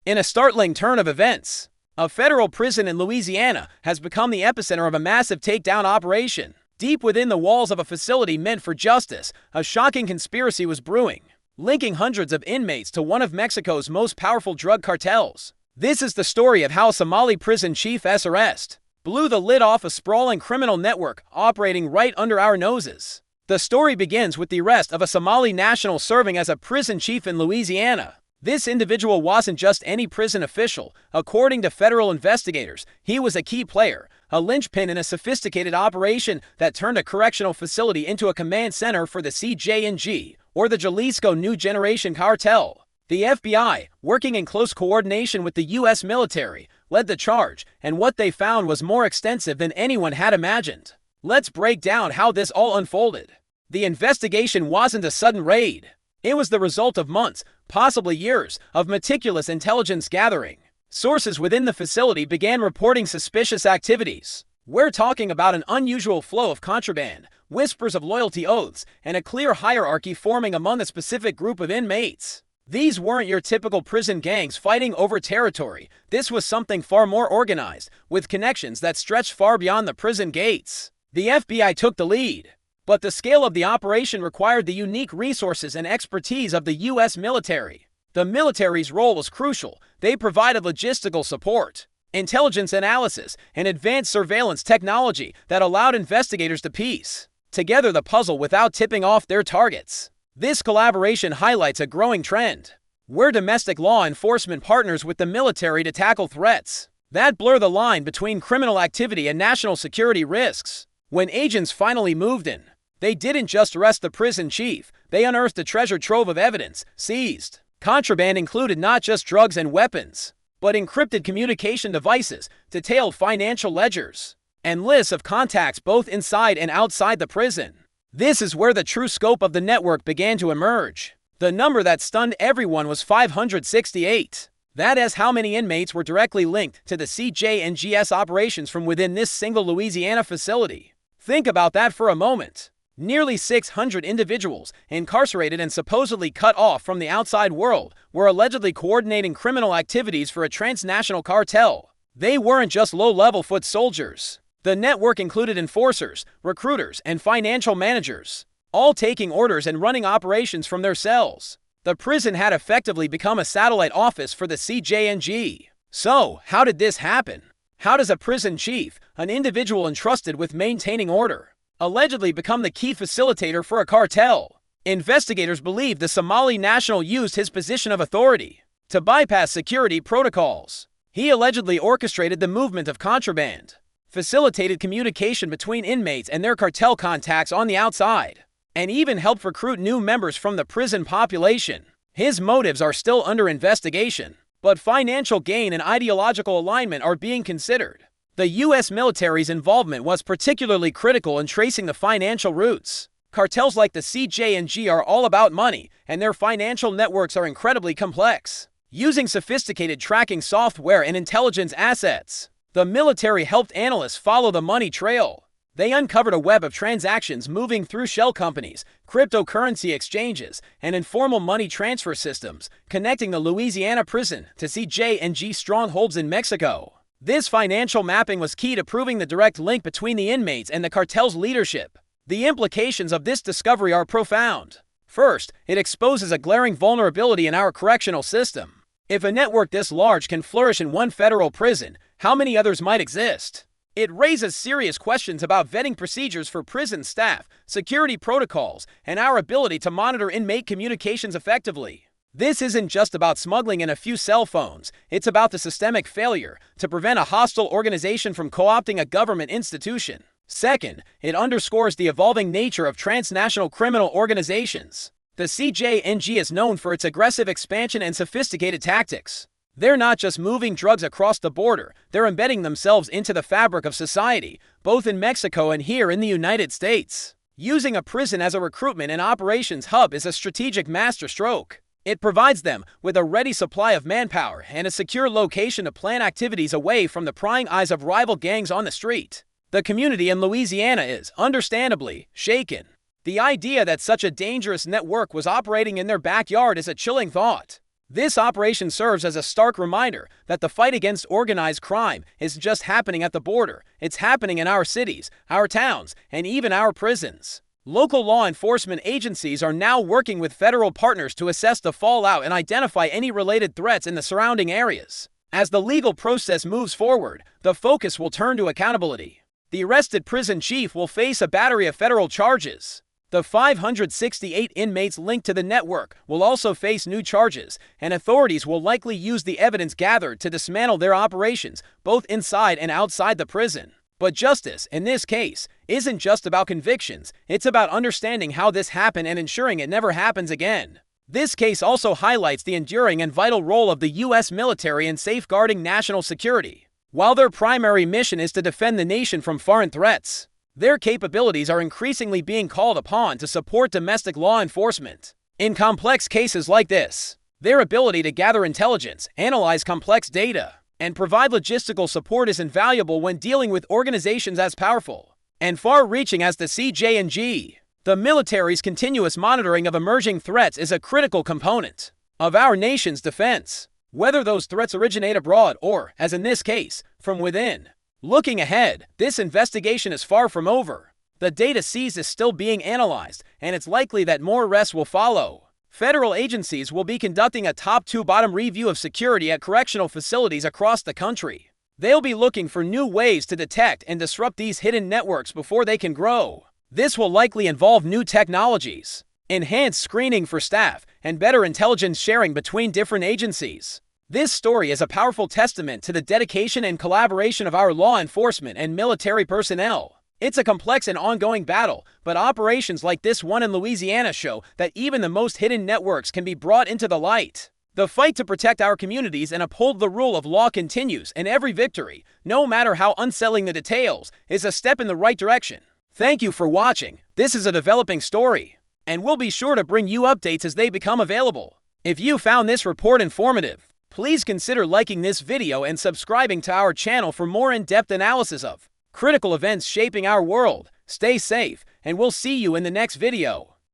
In a startling turn of events, a federal prison in Louisiana has become the epicenter of a massive takedown operation. Deep within the walls of a facility meant for justice, a shocking conspiracy was brewing, linking hundreds of inmates to one of Mexico's most powerful drug cartels. This is the story of how a Somali prison chief's arrest blew the lid off a sprawling criminal network operating right under our noses. The story begins with the arrest of a Somali national serving as a prison chief in Louisiana. This individual wasn't just any prison official. According to federal investigators, he was a key player, a linchpin in a sophisticated operation that turned a correctional facility into a command center for the CJNG, or the Jalisco New Generation Cartel. The FBI, working in close coordination with the U.S. military, led the charge, and what they found was more extensive than anyone had imagined. Let's break down how this all unfolded. The investigation wasn't a sudden raid. It was the result of months, possibly years, of meticulous intelligence gathering. Sources within the facility began reporting suspicious activities. We're talking about an unusual flow of contraband, whispers of loyalty oaths, and a clear hierarchy forming among a specific group of inmates. These weren't your typical prison gangs fighting over territory. This was something far more organized, with connections that stretched far beyond the prison gates. The FBI took the lead, but the scale of the operation required the unique resources and expertise of the U.S. military. The military's role was crucial. They provided logistical support, intelligence analysis, and advanced surveillance technology that allowed investigators to piece together the puzzle without tipping off their targets. This collaboration highlights a growing trend, where domestic law enforcement partners with the military to tackle threats that blur the line between criminal activity and national security risks. When agents finally moved in, they didn't just arrest the prison chief, they unearthed a treasure trove of evidence, seized. Contraband included not just drugs and weapons, but encrypted communication devices, detailed financial ledgers, and lists of contacts both inside and outside the prison. This is where the true scope of the network began to emerge. The number that stunned everyone was 568. That is how many inmates were directly linked to the CJNG's operations from within this single Louisiana facility. Think about that for a moment. Nearly 600 individuals, incarcerated and supposedly cut off from the outside world, were allegedly coordinating criminal activities for a transnational cartel. They weren't just low-level foot soldiers. The network included enforcers, recruiters, and financial managers, all taking orders and running operations from their cells. The prison had effectively become a satellite office for the CJNG. So, how did this happen? How does a prison chief, an individual entrusted with maintaining order, allegedly become the key facilitator for a cartel? Investigators believe the Somali national used his position of authority to bypass security protocols. He allegedly orchestrated the movement of contraband, facilitated communication between inmates and their cartel contacts on the outside, and even helped recruit new members from the prison population. His motives are still under investigation, but financial gain and ideological alignment are being considered. The U.S. military's involvement was particularly critical in tracing the financial roots. Cartels like the CJNG are all about money, and their financial networks are incredibly complex. Using sophisticated tracking software and intelligence assets, the military helped analysts follow the money trail. They uncovered a web of transactions moving through shell companies, cryptocurrency exchanges, and informal money transfer systems, connecting the Louisiana prison to CJNG strongholds in Mexico. This financial mapping was key to proving the direct link between the inmates and the cartel's leadership. The implications of this discovery are profound. First, it exposes a glaring vulnerability in our correctional system. If a network this large can flourish in one federal prison, how many others might exist? It raises serious questions about vetting procedures for prison staff, security protocols, and our ability to monitor inmate communications effectively. This isn't just about smuggling in a few cell phones. It's about the systemic failure to prevent a hostile organization from co-opting a government institution. Second, it underscores the evolving nature of transnational criminal organizations. The CJNG is known for its aggressive expansion and sophisticated tactics. They're not just moving drugs across the border, they're embedding themselves into the fabric of society, both in Mexico and here in the United States. Using a prison as a recruitment and operations hub is a strategic masterstroke. It provides them with a ready supply of manpower and a secure location to plan activities away from the prying eyes of rival gangs on the street. The community in Louisiana is, understandably, shaken. The idea that such a dangerous network was operating in their backyard is a chilling thought. This operation serves as a stark reminder that the fight against organized crime isn't just happening at the border, it's happening in our cities, our towns, and even our prisons. Local law enforcement agencies are now working with federal partners to assess the fallout and identify any related threats in the surrounding areas. As the legal process moves forward, the focus will turn to accountability. The arrested prison chief will face a battery of federal charges. The 568 inmates linked to the network will also face new charges, and authorities will likely use the evidence gathered to dismantle their operations, both inside and outside the prison. But justice, in this case, isn't just about convictions, it's about understanding how this happened and ensuring it never happens again. This case also highlights the enduring and vital role of the U.S. military in safeguarding national security. While their primary mission is to defend the nation from foreign threats, their capabilities are increasingly being called upon to support domestic law enforcement. In complex cases like this, their ability to gather intelligence, analyze complex data, and provide logistical support is invaluable when dealing with organizations as powerful and far-reaching as the CJNG. The military's continuous monitoring of emerging threats is a critical component of our nation's defense, whether those threats originate abroad or, as in this case, from within. Looking ahead, this investigation is far from over. The data seized is still being analyzed, and it's likely that more arrests will follow. Federal agencies will be conducting a top-to-bottom review of security at correctional facilities across the country. They'll be looking for new ways to detect and disrupt these hidden networks before they can grow. This will likely involve new technologies, enhanced screening for staff, and better intelligence sharing between different agencies. This story is a powerful testament to the dedication and collaboration of our law enforcement and military personnel. It's a complex and ongoing battle, but operations like this one in Louisiana show that even the most hidden networks can be brought into the light. The fight to protect our communities and uphold the rule of law continues, and every victory, no matter how unsettling the details, is a step in the right direction. Thank you for watching. This is a developing story, and we'll be sure to bring you updates as they become available. If you found this report informative, please consider liking this video and subscribing to our channel for more in-depth analysis of critical events shaping our world. Stay safe, and we'll see you in the next video.